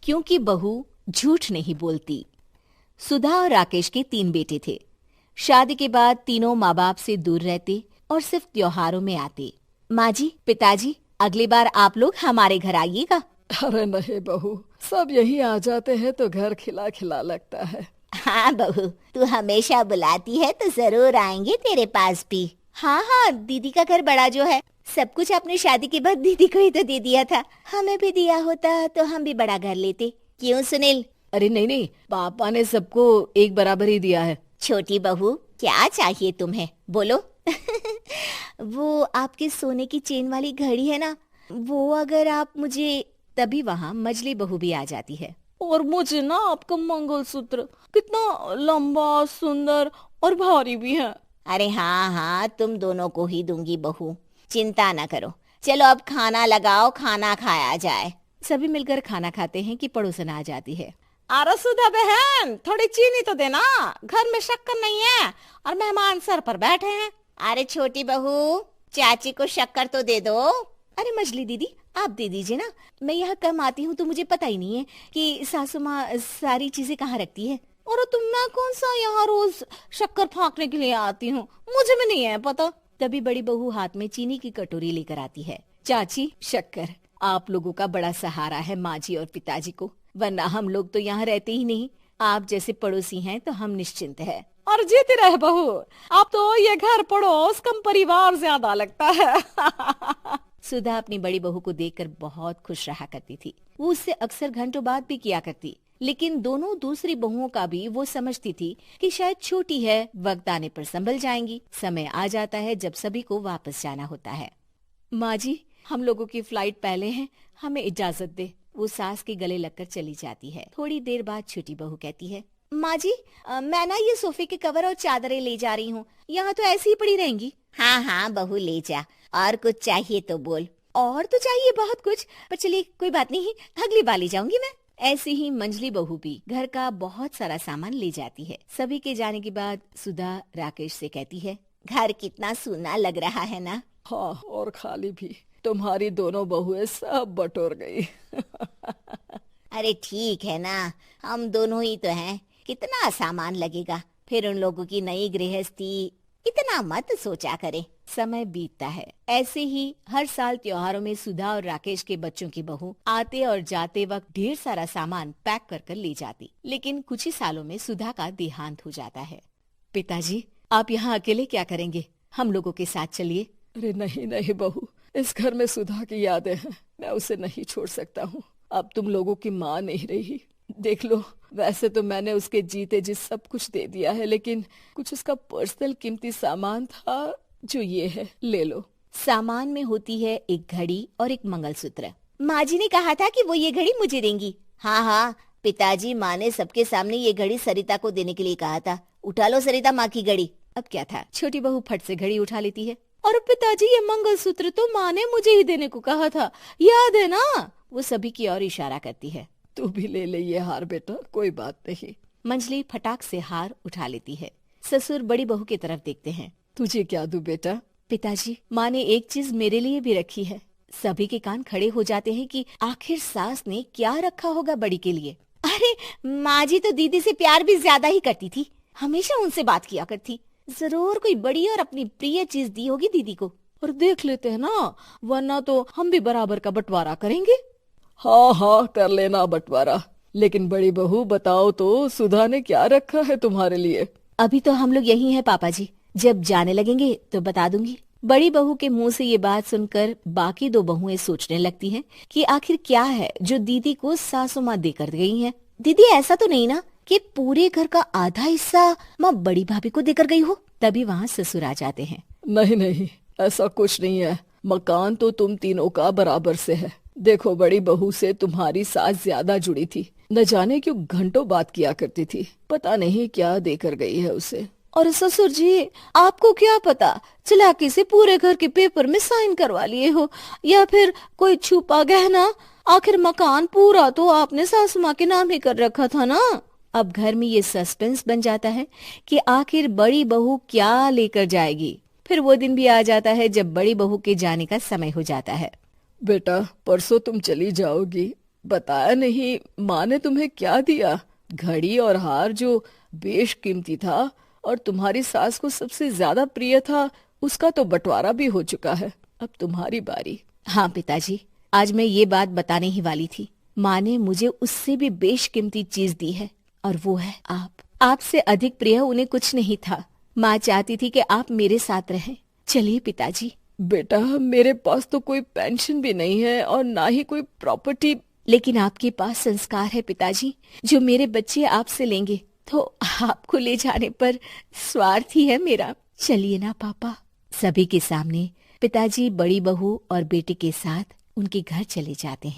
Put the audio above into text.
क्योंकि बहू झूठ नहीं बोलती। सुधा और राकेश के 3 बेटे थे। शादी के बाद तीनों माँ बाप से दूर रहते और सिर्फ त्योहारों में आते। माँ जी, पिताजी, अगली बार आप लोग हमारे घर आइएगा। अरे नहीं बहू, सब यही आ जाते हैं तो घर खिला खिला लगता है। हाँ बहू, तू हमेशा बुलाती है तो जरूर आएंगे तेरे पास भी। हाँ हाँ, दीदी का घर बड़ा जो है, सब कुछ आपने शादी के बाद दीदी को ही तो दे दिया था। हमें भी दिया होता तो हम भी बड़ा घर लेते। क्यों सुनील? अरे नहीं नहीं, पापा ने सबको एक बराबर ही दिया है। छोटी बहू, क्या चाहिए तुम्हें, बोलो। वो आपके सोने की चेन वाली घड़ी है ना, वो अगर आप मुझे। तभी वहाँ मजली बहू भी आ जाती है। और मुझे ना आपका मंगलसूत्र कितना लंबा, सुंदर और भारी भी है। अरे हाँ हाँ, तुम दोनों को ही दूंगी बहू, चिंता ना करो। चलो अब खाना लगाओ, खाना खाया जाए। सभी मिलकर खाना खाते हैं कि पड़ोसन आ जाती है। अरे सुधा बहन, थोड़ी चीनी तो देना, घर में शक्कर नहीं है और मेहमान सर पर बैठे हैं। अरे छोटी बहू, चाची को शक्कर तो दे दो। अरे मजली दीदी, आप दे दीजिए ना, मैं यहाँ कम आती हूँ तो मुझे पता ही नहीं है कि सासू माँ सारी चीजें कहाँ रखती है। और तुम, मैं कौन सा यहाँ रोज शक्कर फाँकने के लिए आती हूँ, मुझे भी नहीं है पता। तभी बड़ी बहू हाथ में चीनी की कटोरी लेकर आती है। चाची, शक्कर आप लोगों का बड़ा सहारा है माँ जी और पिताजी को, वरना हम लोग तो यहाँ रहते ही नहीं। आप जैसे पड़ोसी हैं तो हम निश्चिंत है। और जीती रहे बहू, आप तो ये घर पड़ोस कम परिवार ज्यादा लगता है। सुधा अपनी बड़ी बहू को देखकर बहुत खुश रहा करती थी। वो उससे अक्सर घंटों बात भी किया करती, लेकिन दोनों दूसरी बहुओं का भी वो समझती थी कि शायद छोटी है, वक्त आने पर संभल जाएंगी। समय आ जाता है जब सभी को वापस जाना होता है। माँ जी, हम लोगों की फ्लाइट पहले है, हमें इजाजत दे। वो सास के गले लगकर चली जाती है। थोड़ी देर बाद छोटी बहू कहती है, माँ जी, मैं ना ये सोफे के कवर और चादरें ले जा रही हूँ, यहाँ तो ऐसी ही पड़ी रहेंगी। हाँ हाँ बहू, ले जा, और कुछ चाहिए तो बोल। और तो चाहिए बहुत कुछ, पर चलिए कोई बात नहीं, अगली बार ले जाऊंगी मैं। ऐसे ही मंजली बहू भी घर का बहुत सारा सामान ले जाती है। सभी के जाने के बाद सुधा राकेश से कहती है, घर कितना सूना लग रहा है ना। हाँ, और खाली भी। तुम्हारी दोनों बहुएं सब बटोर गई। अरे ठीक है ना, हम दोनों ही तो हैं, कितना सामान लगेगा, फिर उन लोगों की नई गृहस्थी, इतना मत सोचा करे। समय बीतता है। ऐसे ही हर साल त्योहारों में सुधा और राकेश के बच्चों की बहू आते और जाते वक्त ढेर सारा सामान पैक कर कर ले जाती। लेकिन कुछ ही सालों में सुधा का देहांत हो जाता है। पिताजी, आप यहाँ अकेले क्या करेंगे? हम लोगों के साथ चलिए। अरे नहीं नहीं बहू, इस घर में सुधा की यादें हैं, मैं उसे नहीं छोड़ सकता हूँ। अब तुम लोगों की माँ नहीं रही। देख लो, वैसे तो मैंने उसके जीते जी सब कुछ दे दिया है, लेकिन कुछ उसका पर्सनल कीमती सामान था जो ये है, ले लो। सामान में होती है एक घड़ी और एक मंगलसूत्र। माँ जी ने कहा था कि वो ये घड़ी मुझे देंगी। हाँ हाँ, पिताजी, माँ ने सबके सामने ये घड़ी सरिता को देने के लिए कहा था। उठा लो सरिता माँ की घड़ी। अब क्या था, छोटी बहू फट से घड़ी उठा लेती है। और पिताजी, ये मंगलसूत्र तो माँ ने मुझे ही देने को कहा था, याद है ना? वो सभी की ओर इशारा करती है। तू भी ले ले ये हार बेटा, कोई बात नहीं। मंजली फटाक से हार उठा लेती है। ससुर बड़ी बहू की तरफ देखते हैं। तुझे क्या दूं बेटा? पिताजी, माँ ने एक चीज मेरे लिए भी रखी है। सभी के कान खड़े हो जाते हैं कि आखिर सास ने क्या रखा होगा बड़ी के लिए। अरे माँ जी तो दीदी से प्यार भी ज्यादा ही करती थी, हमेशा उनसे बात किया करती। जरूर कोई बड़ी और अपनी प्रिय चीज दी होगी दीदी को। और देख लेते हैं ना, वरना तो हम भी बराबर का बंटवारा करेंगे। हाँ हाँ, कर लेना बंटवारा। लेकिन बड़ी बहू, बताओ तो, सुधा ने क्या रखा है तुम्हारे लिए? अभी तो हम लोग यही हैं पापा जी, जब जाने लगेंगे तो बता दूंगी। बड़ी बहू के मुंह से ये बात सुनकर बाकी दो बहुएं सोचने लगती हैं कि आखिर क्या है जो दीदी को सासू माँ देकर गई है। दीदी, ऐसा तो नहीं ना कि पूरे घर का आधा हिस्सा माँ बड़ी भाभी को देकर गई हो? तभी वहाँ ससुर आ जाते हैं। नहीं नहीं, ऐसा कुछ नहीं है। मकान तो तुम तीनों का बराबर से है। देखो, बड़ी बहू से तुम्हारी सास ज्यादा जुड़ी थी, न जाने क्यों घंटों बात किया करती थी। पता नहीं क्या देकर गई है उसे। और ससुर जी, आपको क्या पता, चालाकी से पूरे घर के पेपर में साइन करवा लिए हो, या फिर कोई छुपा गहना। आखिर मकान पूरा तो आपने सासू माँ के नाम ही कर रखा था ना। अब घर में ये सस्पेंस बन जाता है कि आखिर बड़ी बहू क्या लेकर जाएगी। फिर वो दिन भी आ जाता है जब बड़ी बहू के जाने का समय हो जाता है। बेटा, परसों तुम चली जाओगी, बताया नहीं, माँ ने तुम्हें क्या दिया? घड़ी और हार जो बेशकीमती था और तुम्हारी सास को सबसे ज्यादा प्रिय था, उसका तो बंटवारा भी हो चुका है। अब तुम्हारी बारी। हाँ पिताजी, आज मैं ये बात बताने ही वाली थी। माँ ने मुझे उससे भी बेशकीमती चीज दी है और वो है आप। आपसे अधिक प्रिय उन्हें कुछ नहीं था। माँ चाहती थी कि आप मेरे साथ रहें। चलिए पिताजी। बेटा, मेरे पास तो कोई पेंशन भी नहीं है और ना ही कोई प्रॉपर्टी। लेकिन आपके पास संस्कार है पिताजी, जो मेरे बच्चे आपसे लेंगे, तो आपको ले जाने पर स्वार्थ ही है मेरा। चलिए ना पापा। सभी के सामने पिताजी बड़ी बहू और बेटे के साथ उनके घर चले जाते हैं।